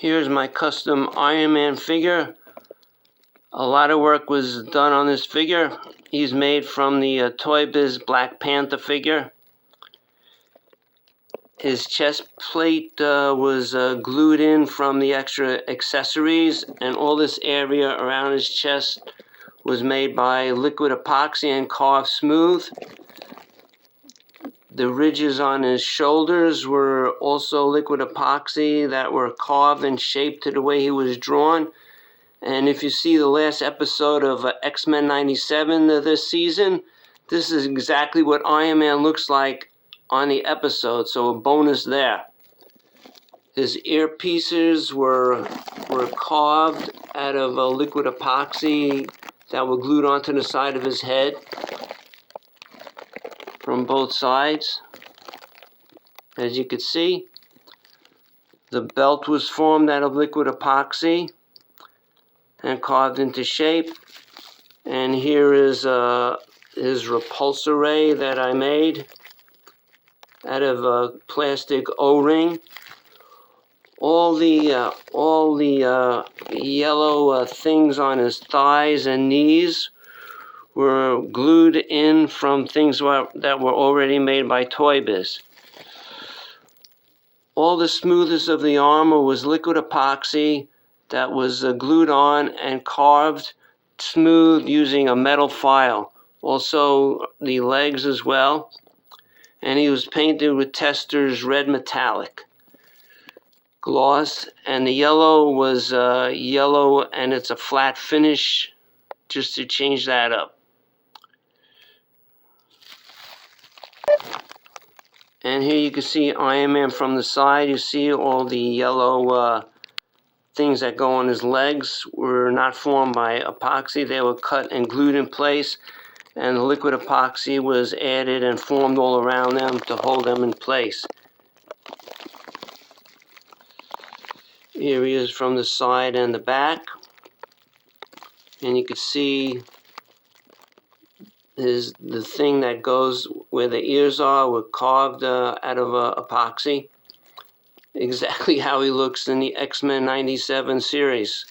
Here's my custom Iron Man figure. A lot of work was done on this figure. He's made from the Toy Biz Black Panther figure. His chest plate was glued in from the extra accessories, and all this area around his chest was made by liquid epoxy and carved smooth. The ridges on his shoulders were also liquid epoxy that were carved and shaped to the way he was drawn. And if you see the last episode of X-Men 97 this season, this is exactly what Iron Man looks like on the episode, so a bonus there. His earpieces were carved out of liquid epoxy that were glued onto the side of his head from both sides. As you can see, the belt was formed out of liquid epoxy and carved into shape. And here is his repulsor ray that I made out of a plastic O-ring. All the yellow things on his thighs and knees were glued in from things that were already made by Toy Biz. All the smoothness of the armor was liquid epoxy that was glued on and carved smooth using a metal file. Also the legs as well. And he was painted with Testors red metallic gloss, and the yellow was yellow, and it's a flat finish just to change that up. And here you can see Iron Man from the side. You see all the yellow things that go on his legs were not formed by epoxy. They were cut and glued in place, and the liquid epoxy was added and formed all around them to hold them in place. Here he is from the side and the back, and you can see the thing that goes where the ears are were carved out of epoxy, exactly how he looks in the X-Men 97 series.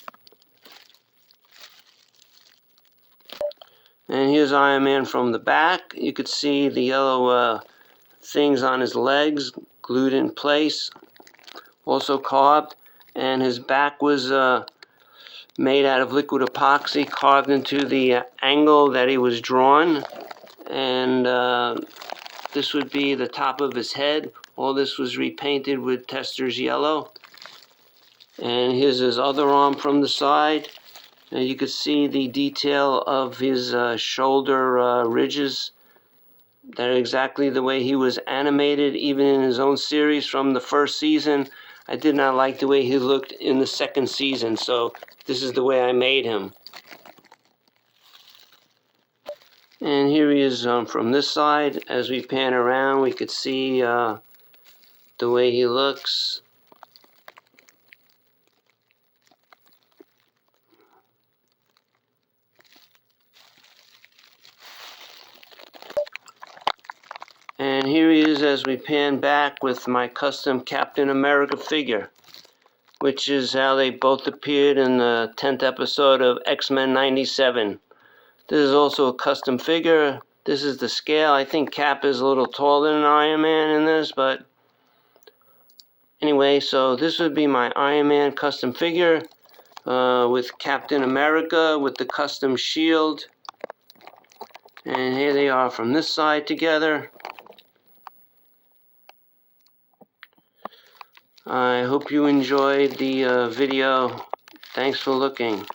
And here's Iron Man from the back. You could see the yellow things on his legs glued in place, also carved, and his back was made out of liquid epoxy, carved into the angle that he was drawn. And this would be the top of his head. All this was repainted with Testors yellow. And here's his other arm from the side. And you can see the detail of his shoulder ridges. They're exactly the way he was animated, even in his own series from the first season. I did not like the way he looked in the second season, so this is the way I made him. And here he is from this side. As we pan around, we could see the way he looks. And here he is as we pan back with my custom Captain America figure, which is how they both appeared in the 10th episode of X-Men 97. This is also a custom figure. This is the scale. I think Cap is a little taller than Iron Man in this, but anyway, so this would be my Iron Man custom figure with Captain America with the custom shield. And here they are from this side together. I hope you enjoyed the video. Thanks for looking.